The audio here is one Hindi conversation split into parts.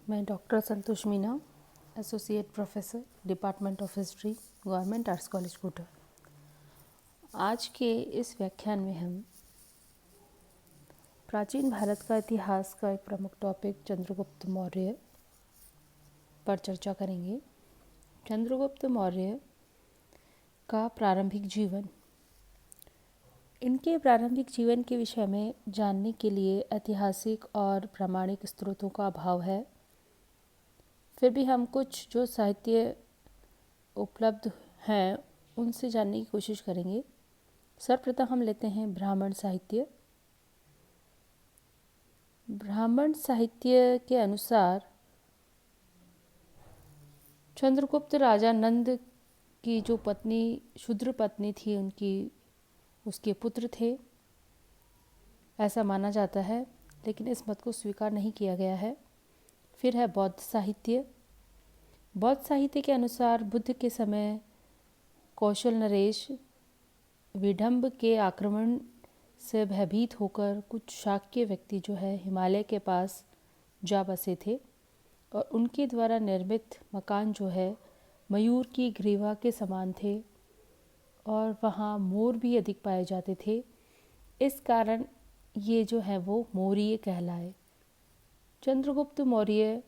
मैं doctor Santosh Meena, associate professor, department of history, government arts college Kota. आज के इस व्याख्यान में हम प्राचीन भारत का इतिहास का एक प्रमुख टॉपिक चंद्रगुप्त मौर्य पर चर्चा करेंगे। चंद्रगुप्त मौर्य का प्रारंभिक जीवन। इनके प्रारंभिक जीवन के विषय में जानने के लिए ऐतिहासिक और प्रामाणिक स्रोतों का अभाव है। फिर भी हम कुछ जो साहित्य उपलब्ध हैं उनसे जानने की कोशिश करेंगे। सर्वप्रथम हम लेते हैं ब्राह्मण साहित्य। ब्राह्मण साहित्य के अनुसार चंद्रगुप्त राजा नंद की जो पत्नी शूद्र पत्नी थी उसके पुत्र थे, ऐसा माना जाता है, लेकिन इस मत को स्वीकार नहीं किया गया है। फिर है बौद्ध साहित्य। बौद्ध साहित्य के अनुसार बुद्ध के समय कौशल नरेश विदंभ के आक्रमण से भयभीत होकर कुछ शाक्य व्यक्ति जो है हिमालय के पास जा बसे थे और उनके द्वारा निर्मित मकान जो है मयूर की ग्रीवा के समान थे और वहाँ मोर भी अधिक पाए जाते थे। इस कारण ये जो है वो मौर्य कहलाए। चंद्रगुप्त मौर्य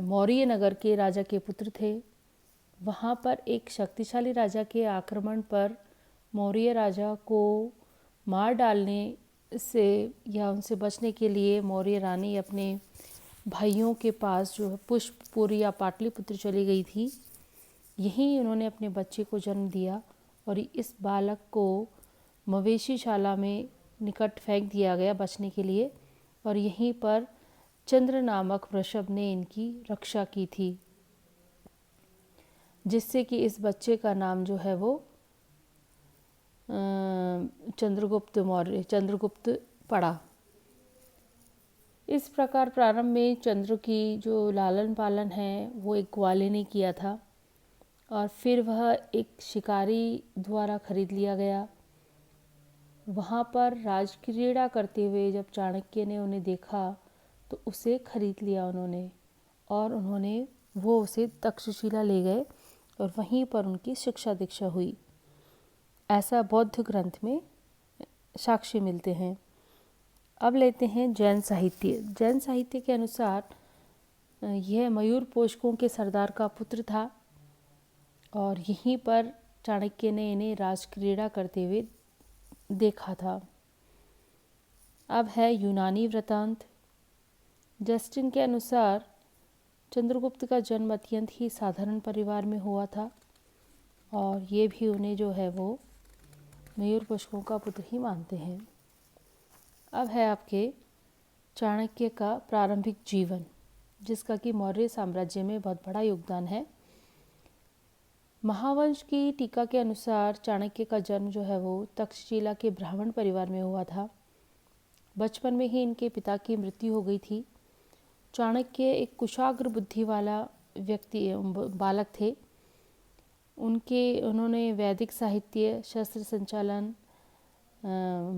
मौर्य नगर के राजा के पुत्र थे। वहाँ पर एक शक्तिशाली राजा के आक्रमण पर मौर्य राजा को मार डालने से या उनसे बचने के लिए मौर्य रानी अपने भाइयों के पास जो है पुष्पपुर या पाटलिपुत्र चली गई थी। यहीं उन्होंने अपने बच्चे को जन्म दिया और इस बालक को मवेशीशाला में निकट फेंक दिया गया बचने के लिए, और यहीं पर चंद्र नामक वृषभ ने इनकी रक्षा की थी, जिससे कि इस बच्चे का नाम जो है वो चंद्रगुप्त पड़ा। इस प्रकार प्रारंभ में चंद्र की जो लालन पालन है वो एक ग्वाले ने किया था और फिर वह एक शिकारी द्वारा खरीद लिया गया। वहाँ पर राजक्रीड़ा करते हुए जब चाणक्य ने उन्हें देखा तो उसे खरीद लिया उन्होंने और वो उसे तक्षशिला ले गए और वहीं पर उनकी शिक्षा दीक्षा हुई। ऐसा बौद्ध ग्रंथ में साक्ष्य मिलते हैं। अब लेते हैं जैन साहित्य। जैन साहित्य के अनुसार यह मयूर पोषकों के सरदार का पुत्र था और यहीं पर चाणक्य ने इन्हें राजक्रीड़ा करते हुए देखा था। अब है यूनानी वृत्तांत। जस्टिन के अनुसार चंद्रगुप्त का जन्म अत्यंत ही साधारण परिवार में हुआ था और ये भी उन्हें जो है वो मयूर पुष्पों का पुत्र ही मानते हैं। अब है आपके चाणक्य का प्रारंभिक जीवन, जिसका कि मौर्य साम्राज्य में बहुत बड़ा योगदान है। महावंश की टीका के अनुसार चाणक्य का जन्म जो है वो तक्षशिला के ब्राह्मण परिवार में हुआ था। बचपन में ही इनके पिता की मृत्यु हो गई थी। चाणक्य एक कुशाग्र बुद्धि वाला बालक थे। उन्होंने वैदिक साहित्य, शस्त्र संचालन,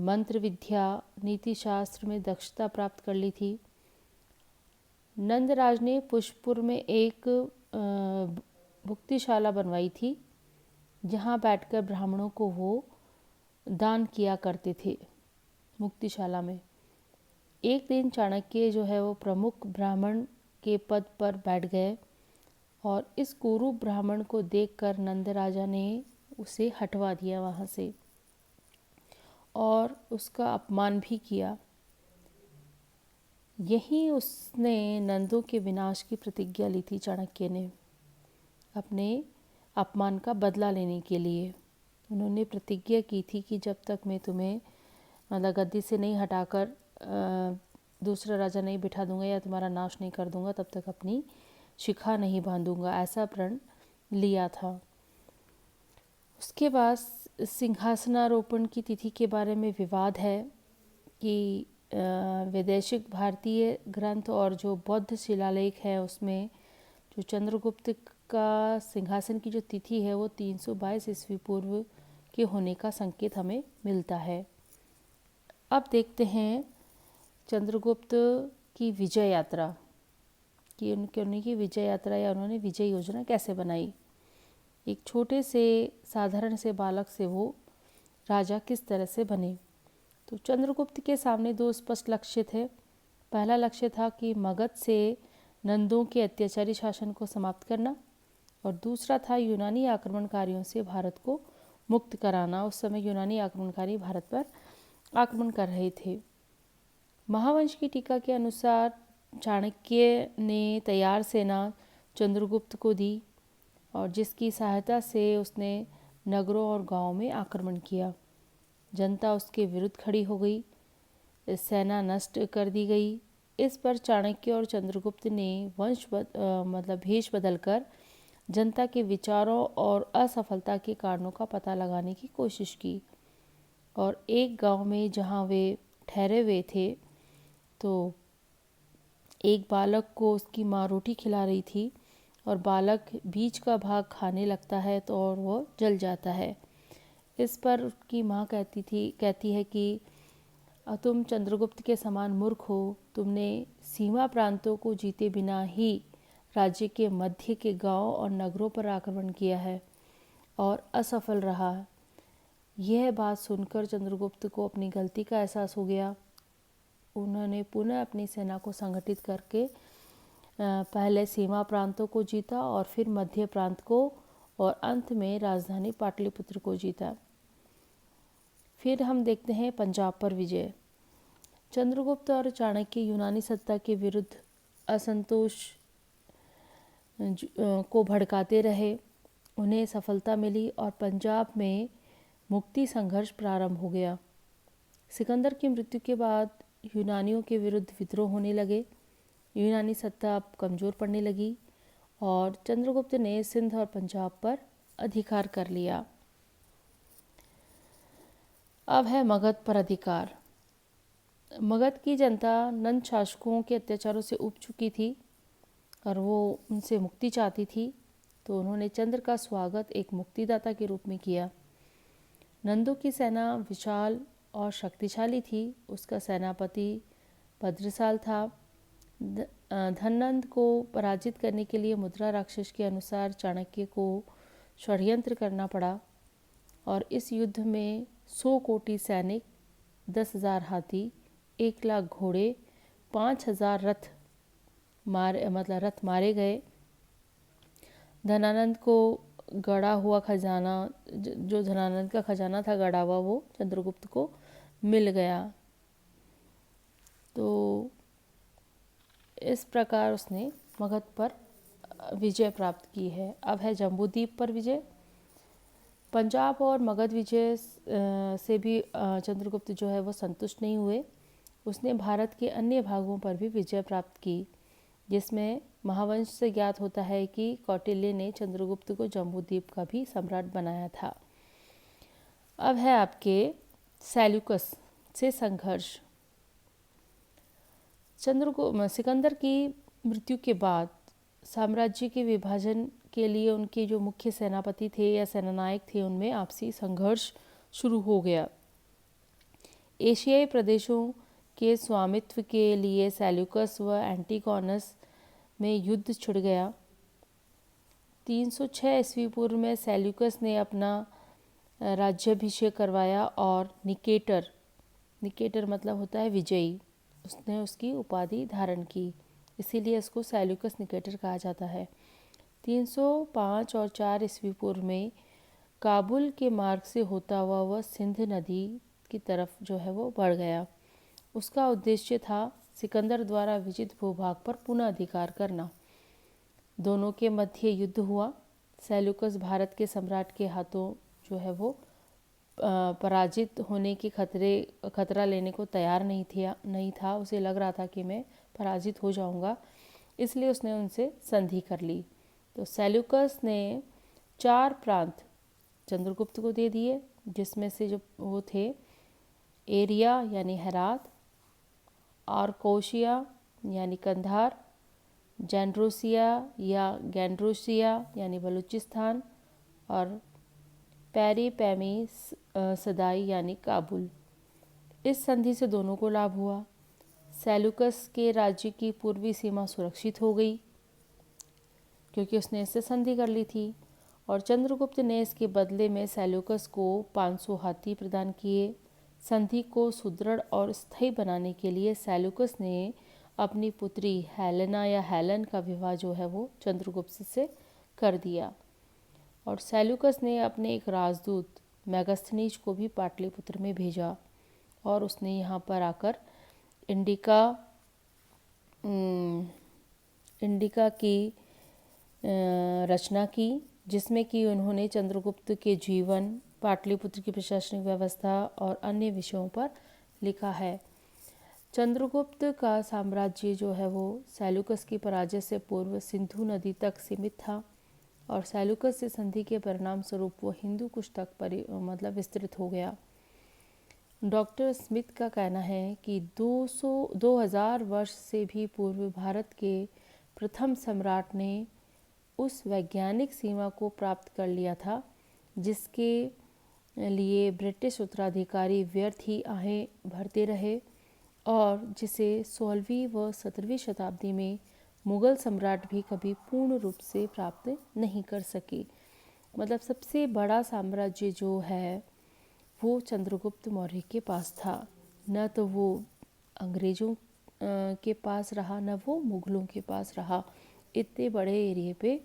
मंत्र विद्या, नीति शास्त्र में दक्षता प्राप्त कर ली थी। नंदराज ने पुष्पपुर में एक भुक्तिशाला बनवाई थी जहाँ बैठकर ब्राह्मणों को वो दान किया करते थे मुक्तिशाला में। एक दिन चाणक्य जो है वो प्रमुख ब्राह्मण के पद पर बैठ गए और इस कुरूप ब्राह्मण को देखकर नंद राजा ने उसे हटवा दिया वहाँ से और उसका अपमान भी किया। यहीं उसने नंदों के विनाश की प्रतिज्ञा ली थी। चाणक्य ने अपने अपमान का बदला लेने के लिए उन्होंने प्रतिज्ञा की थी कि जब तक मैं तुम्हें गद्दी से नहीं हटाकर दूसरा राजा नहीं बिठा दूंगा या तुम्हारा नाश नहीं कर दूंगा, तब तक अपनी शिखा नहीं बांधूंगा, ऐसा प्रण लिया था। उसके बाद सिंहासनारोपण की तिथि के बारे में विवाद है कि वैदेशिक भारतीय ग्रंथ और जो बौद्ध शिलालेख है उसमें जो चंद्रगुप्त का सिंहासन की जो तिथि है वो 322 ईस्वी पूर्व के होने का संकेत हमें मिलता है। अब देखते हैं चंद्रगुप्त की विजय यात्रा। कि उनकी विजय यात्रा या उन्होंने विजय योजना कैसे बनाई। एक छोटे से साधारण से बालक से वो राजा किस तरह से बने। तो चंद्रगुप्त के सामने दो स्पष्ट लक्ष्य थे। पहला लक्ष्य था कि मगध से नंदों के अत्याचारी शासन को समाप्त करना, और दूसरा था यूनानी आक्रमणकारियों से भारत को मुक्त कराना। उस समय यूनानी आक्रमणकारी भारत पर आक्रमण कर रहे थे। महावंश की टीका के अनुसार चाणक्य ने तैयार सेना चंद्रगुप्त को दी, और जिसकी सहायता से उसने नगरों और गांवों में आक्रमण किया। जनता उसके विरुद्ध खड़ी हो गई, सेना नष्ट कर दी गई। इस पर चाणक्य और चंद्रगुप्त ने भेष बदलकर जनता के विचारों और असफलता के कारणों का पता लगाने की कोशिश की। और एक गांव में जहां वे ठहरे हुए थे, तो एक बालक को उसकी माँ रोटी खिला रही थी, और बालक बीच का भाग खाने लगता है तो और वो जल जाता है। इस पर उसकी माँ कहती है कि तुम चंद्रगुप्त के समान मूर्ख हो। तुमने सीमा प्रांतों को जीते बिना ही राज्य के मध्य के गांव और नगरों पर आक्रमण किया है और असफल रहा। यह बात सुनकर चंद्रगुप्त को अपनी गलती का एहसास हो गया। उन्होंने पुनः अपनी सेना को संगठित करके पहले सीमा प्रांतों को जीता और फिर मध्य प्रांत को, और अंत में राजधानी पाटलिपुत्र को जीता। फिर हम देखते हैं पंजाब पर विजय। चंद्रगुप्त और चाणक्य यूनानी सत्ता के विरुद्ध असंतोष को भड़काते रहे। उन्हें सफलता मिली और पंजाब में मुक्ति संघर्ष प्रारंभ हो गया। सिकंदर की मृत्यु के बाद यूनानियों के विरुद्ध विद्रोह होने लगे। यूनानी सत्ता अब कमज़ोर पड़ने लगी और चंद्रगुप्त ने सिंध और पंजाब पर अधिकार कर लिया। अब है मगध पर अधिकार। मगध की जनता नंद शासकों के अत्याचारों से उब चुकी थी और वो उनसे मुक्ति चाहती थी, तो उन्होंने चंद्र का स्वागत एक मुक्तिदाता के रूप में किया। नंदों की सेना विशाल और शक्तिशाली थी। उसका सेनापति भद्रसाल था। धननंद को पराजित करने के लिए मुद्रा राक्षस के अनुसार चाणक्य को षड्यंत्र करना पड़ा, और इस युद्ध में 100 कोटि सैनिक, 10,000 हाथी, 1 लाख घोड़े, 5,000 रथ मारे गए। धनानंद को गड़ा हुआ खजाना, जो धनानंद का खजाना था गड़ा हुआ, वो चंद्रगुप्त को मिल गया। तो इस प्रकार उसने मगध पर विजय प्राप्त की है। अब है जम्बूद्वीप पर विजय। पंजाब और मगध विजय से भी चंद्रगुप्त जो है वो संतुष्ट नहीं हुए। उसने भारत के अन्य भागों पर भी विजय प्राप्त की, जिसमें महावंश से ज्ञात होता है कि कौटिल्य ने चंद्रगुप्त को जम्बूद्वीप का भी सम्राट बनाया था। अब है आपके सेल्यूकस से संघर्ष। सिकंदर की मृत्यु के बाद साम्राज्य के विभाजन के लिए उनके जो मुख्य सेनापति थे या सेनानायक थे, उनमें आपसी संघर्ष शुरू हो गया। एशियाई प्रदेशों के स्वामित्व के लिए सेल्यूकस व एंटिगोनस में युद्ध छिड़ गया। 306 ईस्वी पूर्व में सेल्यूकस ने अपना राज्याभिषेक करवाया और निकेटर मतलब होता है विजयी, उसने उसकी उपाधि धारण की, इसीलिए इसको सेल्यूकस निकेटर कहा जाता है। 305 और 4 ईस्वी पूर्व में काबुल के मार्ग से होता हुआ वह सिंध नदी की तरफ जो है वो बढ़ गया। उसका उद्देश्य था सिकंदर द्वारा विजित भूभाग पर पुनः अधिकार करना। दोनों के मध्य युद्ध हुआ। सेल्यूकस भारत के सम्राट के हाथों जो है वो पराजित होने के खतरा लेने को तैयार नहीं था। उसे लग रहा था कि मैं पराजित हो जाऊंगा, इसलिए उसने उनसे संधि कर ली। तो सेल्यूकस ने 4 प्रांत चंद्रगुप्त को दे दिए, जिसमें से जो वो थे एरिया यानी हेरात, आर्कोशिया यानी कंधार, जैंड्रोसिया या गैंड्रोसिया यानी बलूचिस्तान, और पैमी सदाई यानी काबुल। इस संधि से दोनों को लाभ हुआ। सेल्यूकस के राज्य की पूर्वी सीमा सुरक्षित हो गई क्योंकि उसने इससे संधि कर ली थी। और चंद्रगुप्त ने इसके बदले में सेल्यूकस को 500 हाथी प्रदान किए। संधि को सुदृढ़ और स्थायी बनाने के लिए सेल्यूकस ने अपनी पुत्री हेलेना या हेलन का विवाह जो है वो चंद्रगुप्त से कर दिया। और सेल्यूकस ने अपने एक राजदूत मेगास्थनीज को भी पाटलिपुत्र में भेजा और उसने यहाँ पर आकर इंडिका की रचना की, जिसमें कि उन्होंने चंद्रगुप्त के जीवन, पाटलिपुत्र की प्रशासनिक व्यवस्था और अन्य विषयों पर लिखा है। चंद्रगुप्त का साम्राज्य जो है वो सेल्यूकस की पराजय से पूर्व सिंधु नदी तक सीमित था और सेल्यूकस से संधि के परिणाम स्वरूप वो हिंदू कुश तक विस्तृत हो गया। डॉक्टर स्मिथ का कहना है कि 2000 वर्ष से भी पूर्व भारत के प्रथम सम्राट ने उस वैज्ञानिक सीमा को प्राप्त कर लिया था जिसके लिए ब्रिटिश उत्तराधिकारी व्यर्थ ही आहें भरते रहे और जिसे 16वीं व 17वीं शताब्दी में मुग़ल सम्राट भी कभी पूर्ण रूप से प्राप्त नहीं कर सके। मतलब सबसे बड़ा साम्राज्य जो है वो चंद्रगुप्त मौर्य के पास था, न तो वो अंग्रेज़ों के पास रहा, न वो मुग़लों के पास रहा। इतने बड़े एरिए पे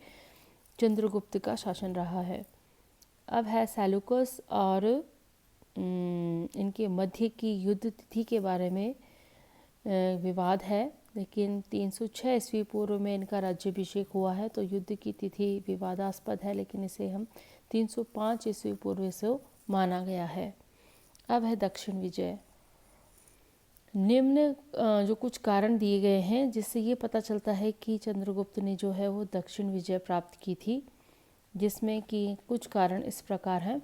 चंद्रगुप्त का शासन रहा है। अब है सेल्यूकस और इनके मध्य की युद्ध तिथि के बारे में विवाद है, लेकिन 306 ईस्वी पूर्व में इनका राज्याभिषेक हुआ है, तो युद्ध की तिथि विवादास्पद है, लेकिन इसे हम 305 ईस्वी पूर्व से माना गया है। अब है दक्षिण विजय। निम्न जो कुछ कारण दिए गए हैं जिससे ये पता चलता है कि चंद्रगुप्त ने जो है वो दक्षिण विजय प्राप्त की थी, जिसमें कि कुछ कारण इस प्रकार हैं।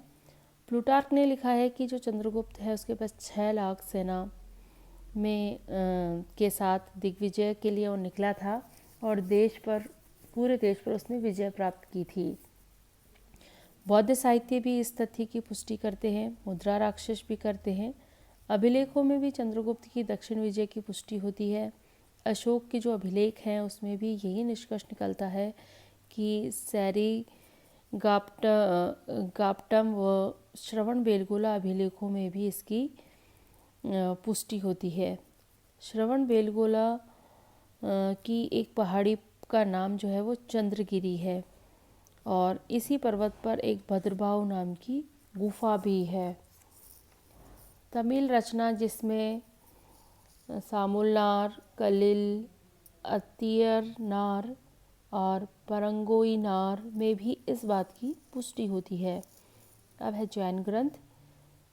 प्लूटार्क ने लिखा है कि जो चंद्रगुप्त है उसके पास 6 लाख सेना में के साथ दिग्विजय के लिए वो निकला था और पूरे देश पर उसने विजय प्राप्त की थी। बौद्ध साहित्य भी इस तथ्य की पुष्टि करते हैं, मुद्रा राक्षस भी करते हैं। अभिलेखों में भी चंद्रगुप्त की दक्षिण विजय की पुष्टि होती है। अशोक के जो अभिलेख हैं उसमें भी यही निष्कर्ष निकलता है कि सैरी गाप्टम व श्रवणबेलगोला अभिलेखों में भी इसकी पुष्टि होती है। श्रवणबेलगोला की एक पहाड़ी का नाम जो है वो चंद्रगिरी है और इसी पर्वत पर एक भद्रबाहु नाम की गुफा भी है। तमिल रचना जिसमें सामुलनार, कलिल, अत्तियरनार और परंगोईनार में भी इस बात की पुष्टि होती है। अब है जैन ग्रंथ।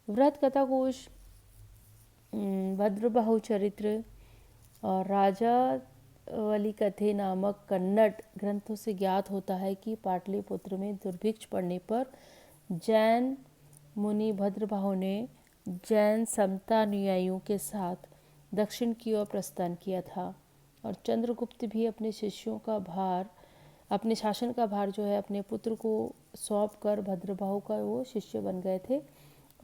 व्रत कथा कोश, भद्रबाहु चरित्र और राजा वली कथे नामक कन्नड़ ग्रंथों से ज्ञात होता है कि पाटलिपुत्र में दुर्भिक्ष पड़ने पर जैन मुनि भद्रबाहु ने जैन समता अनुयायियों के साथ दक्षिण की ओर प्रस्थान किया था और चंद्रगुप्त भी अपने शासन का भार जो है अपने पुत्र को सौंप कर भद्रबाहु का वो शिष्य बन गए थे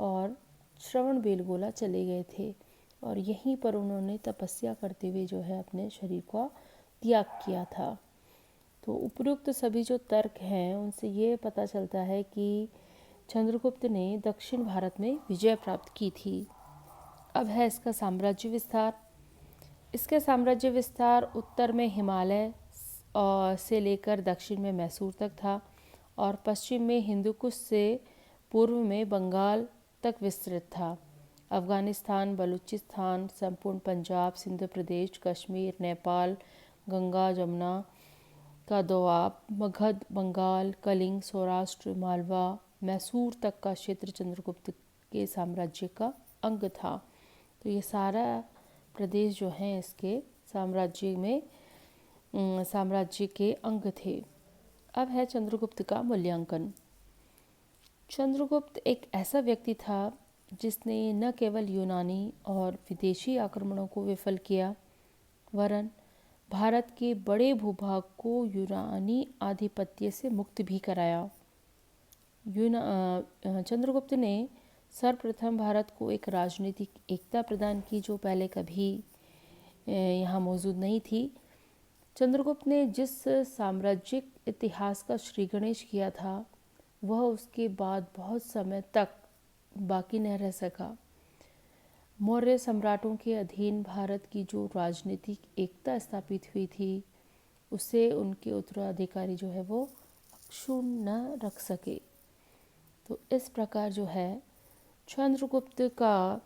और श्रवणबेलगोला चले गए थे और यहीं पर उन्होंने तपस्या करते हुए जो है अपने शरीर का त्याग किया था। तो उपयुक्त सभी जो तर्क हैं उनसे ये पता चलता है कि चंद्रगुप्त ने दक्षिण भारत में विजय प्राप्त की थी। अब है इसका साम्राज्य विस्तार। इसके साम्राज्य विस्तार उत्तर में हिमालय से लेकर दक्षिण में मैसूर तक था और पश्चिम में हिंदुकुश से पूर्व में बंगाल तक विस्तृत था। अफगानिस्तान, बलूचिस्तान, संपूर्ण पंजाब, सिंध प्रदेश, कश्मीर, नेपाल, गंगा जमुना का दोआब, मगध, बंगाल, कलिंग, सौराष्ट्र, मालवा, मैसूर तक का क्षेत्र चंद्रगुप्त के साम्राज्य का अंग था। तो ये सारा प्रदेश जो हैं इसके साम्राज्य के अंग थे। अब है चंद्रगुप्त का मूल्यांकन। चंद्रगुप्त एक ऐसा व्यक्ति था जिसने न केवल यूनानी और विदेशी आक्रमणों को विफल किया वरन भारत के बड़े भूभाग को यूनानी आधिपत्य से मुक्त भी कराया। चंद्रगुप्त ने सर्वप्रथम भारत को एक राजनीतिक एकता प्रदान की जो पहले कभी यहाँ मौजूद नहीं थी। चंद्रगुप्त ने जिस साम्राज्यिक इतिहास का श्री गणेश किया था वह उसके बाद बहुत समय तक बाकी न रह सका। मौर्य सम्राटों के अधीन भारत की जो राजनीतिक एकता स्थापित हुई थी उसे उनके उत्तराधिकारी जो है वो अक्षुण्ण न रख सके। तो इस प्रकार जो है चंद्रगुप्त का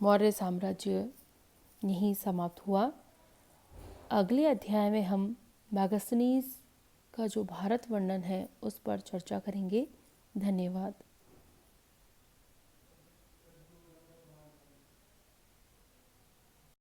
मौर्य साम्राज्य यहीं समाप्त हुआ। अगले अध्याय में हम मैगस्थनीज का जो भारत वर्णन है उस पर चर्चा करेंगे। धन्यवाद।